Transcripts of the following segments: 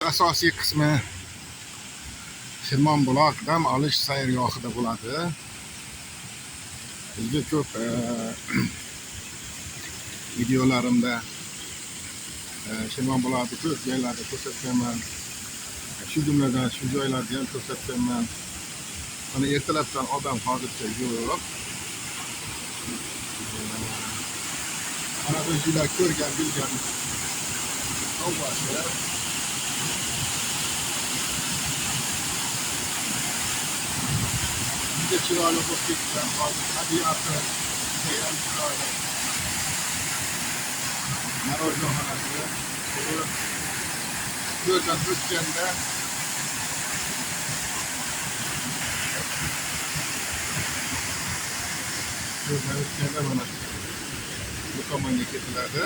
Asosiy qismi Shirmonbuloq dam olish sayrgohida bo'ladi. Bizga ko'p videolarimda Shirmonbuloqda ko'p joylarda ko'rsatganman. Shu jumladan shu joylarni ham ko'rsatganman. Mana ertalabdan odam hozircha yo'q. Mana o'zingizlar ko'rgan bilgan avvalgi chiroyli bo'lib ketgan hozir tabiati judayam chiroyli. Marojnoxonasi ko'zdan o'tganda mana bu tomonga ketiladi.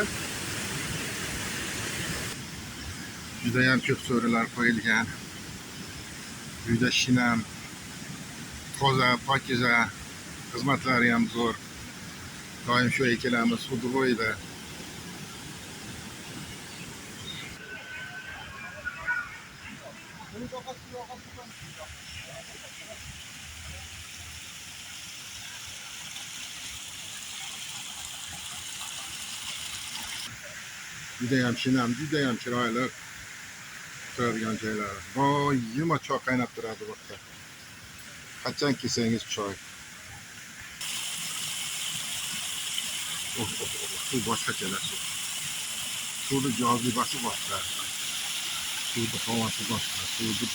Judayam ko'p so'rilar qo'yilgan. Uyda shinam, toza, pokiza, xizmatlari ham zo'r. Doim shu kelamiz Xudovoyda. Judayam shinam, judayam chiroyli turadigan joylar. Doimo choy qaynab turadi bu yerda. Qachon kelsangiz choy. Suv boshqachalar suv. Suvni jozibasi boshqa. Suvni havosi boshqa. Suvni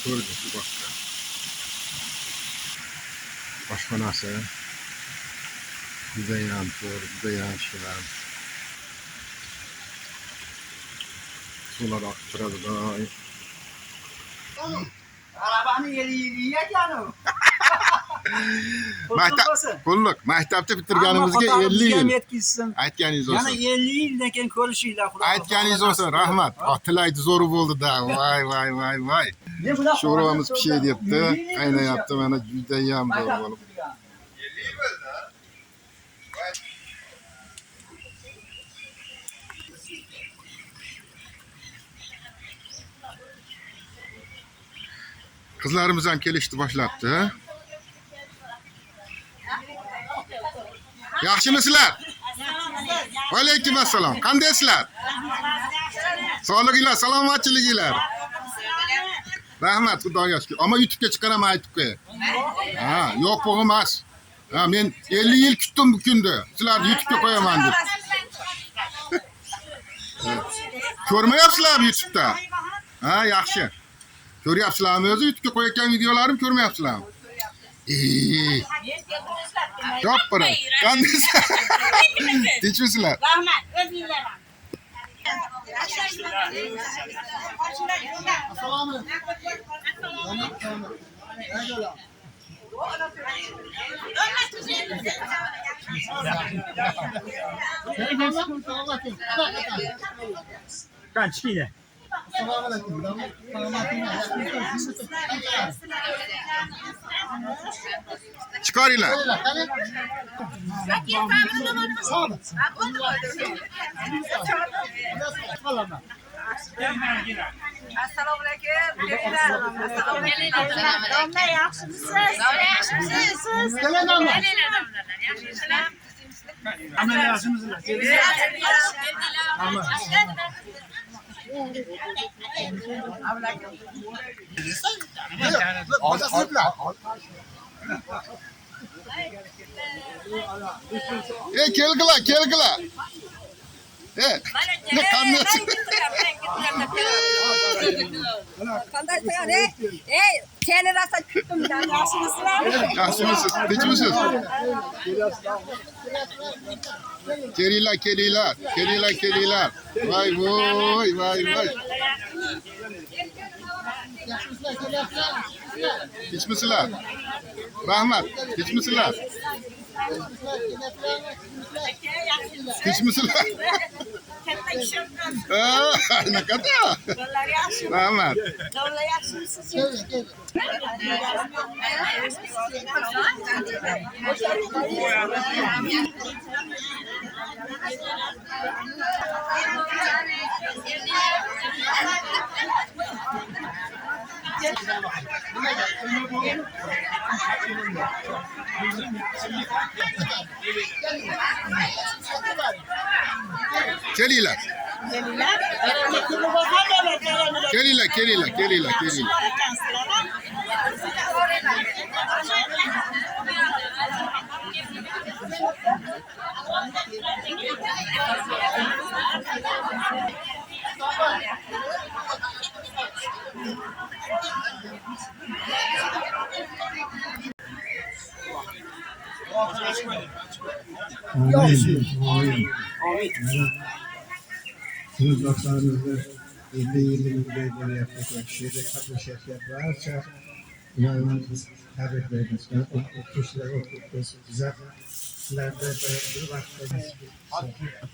ko'rinishi boshqa. Boshqonasi judayam zo'r, judayam shinam. Suvlar oqib turadi doim. Arabani yeyajanu. Pullik. Maktabda bitirganimizga 50 yil. Aytganingiz Yana olsun. 50 yildan keyin ko'rishinglar. Aytganingiz olsun, rahmat. Tilaydi zo'r bo'ldi-da. Voy. Sho'rvamiz pishiryapti, qaynayapti. Mana judayam zo'r bo'lib. Qizlarimiz ham kelishdi boshlabdi. Yaxshimisizlar? Va alaykum assalom. Qandaysizlar? Sog'liginglar, salomatchiliginglar. Rahmat, Xudoga shukr. Ammo YouTube'ga chiqaraman aytib qo'y. Ha, yo'q bu emas. Ha, men 50 yil kutdim bu kunni. Sizlarni YouTube'ga qo'yaman deb. Ko'rmayapsizlarmi YouTube'da? Ha, yaxshi. Ko'ryapsizlarmi o'zi YouTube'ga qo'yayotgan videolarim ko'rmayapsizlarmi? Yo'q-pora. Qandaysizlar? Tinchmisizlar? Rahmat, o'zingizlar ham. Assalomu Qanchkina? Chiqaringlar. Assalomu alaykum. Domla yaxshimisiz? Yaxshimisiz? Yaxshimisizlar? Hamma yaxshimisizlar? Kelgilar. Ne qandaysizlar? Qanday qo'yar? Seni rosa kutdim. Yaxshimisizlar? Yaxshimisiz? Tinchmisiz? Kelinglar. Voy. Tinchmisizlar? Rahmat, tinchmisizlar? Tinchmisizlar? Katta kishi o'tgan. Naqadar? Ular yaxshi. Rahmat. Domla yaxshimisiz? Yaxshi. Kelinglar. Kelinglar. Amin. Siz dostlarınızla 50 yıllık böyle yapacak şeyde katılacak varsa inanılmaz tebrik ederiz. Okuşlar okutuz. Bize sizlerde bir vaktiniz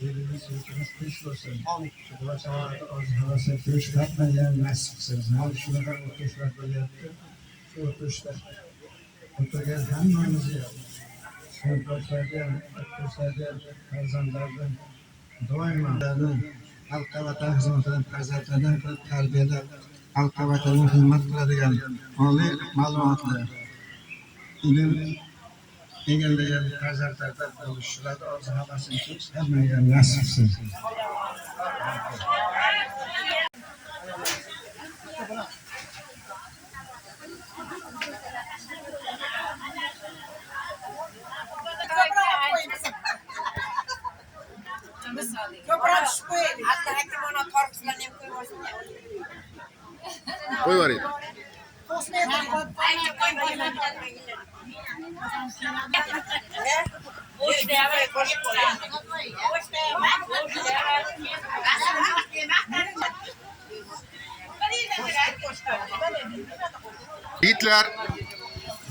eliniz yüzünüz kış olsun. Şu başa az havası kış katmayan nasipsiniz. Her şurada okuşlar böyle yaptı. Şu okuşlar oturgen hamamızı yaptı. Okuşlardan, kazanlardan, doymalardan, halka vatan hizmetinden, farzatlardan tarbiyede, halka vatanın hizmet kıladigan oliy ma'lumotli ilim egallagan farzandlardan bo'lishlarni orzu havasini ko'rish hammaga nasibsiz. Ko'proq tushib qo'yaylik. Hatta hakim ona tortishlarni ham qo'ymasin. Qo'yavering.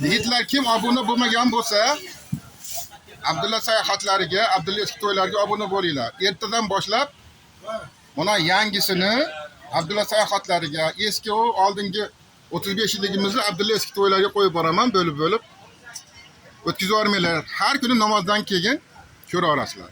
Yigitlar kim obuna bo'lmagan bo'lsa, Abdulla sayohatlariga, Abdulla eski to'ylariga obuna bo'linglar. Ertadan boshlab mana yangisini Abdulla sayohatlariga, eski o oldingi 35 yilligimizni Abdulla eski to'ylariga qo'yib boraman bo'lib. O'tkazib yubormanglar. Har kuni namozdan keyin ko'ra olasizlar.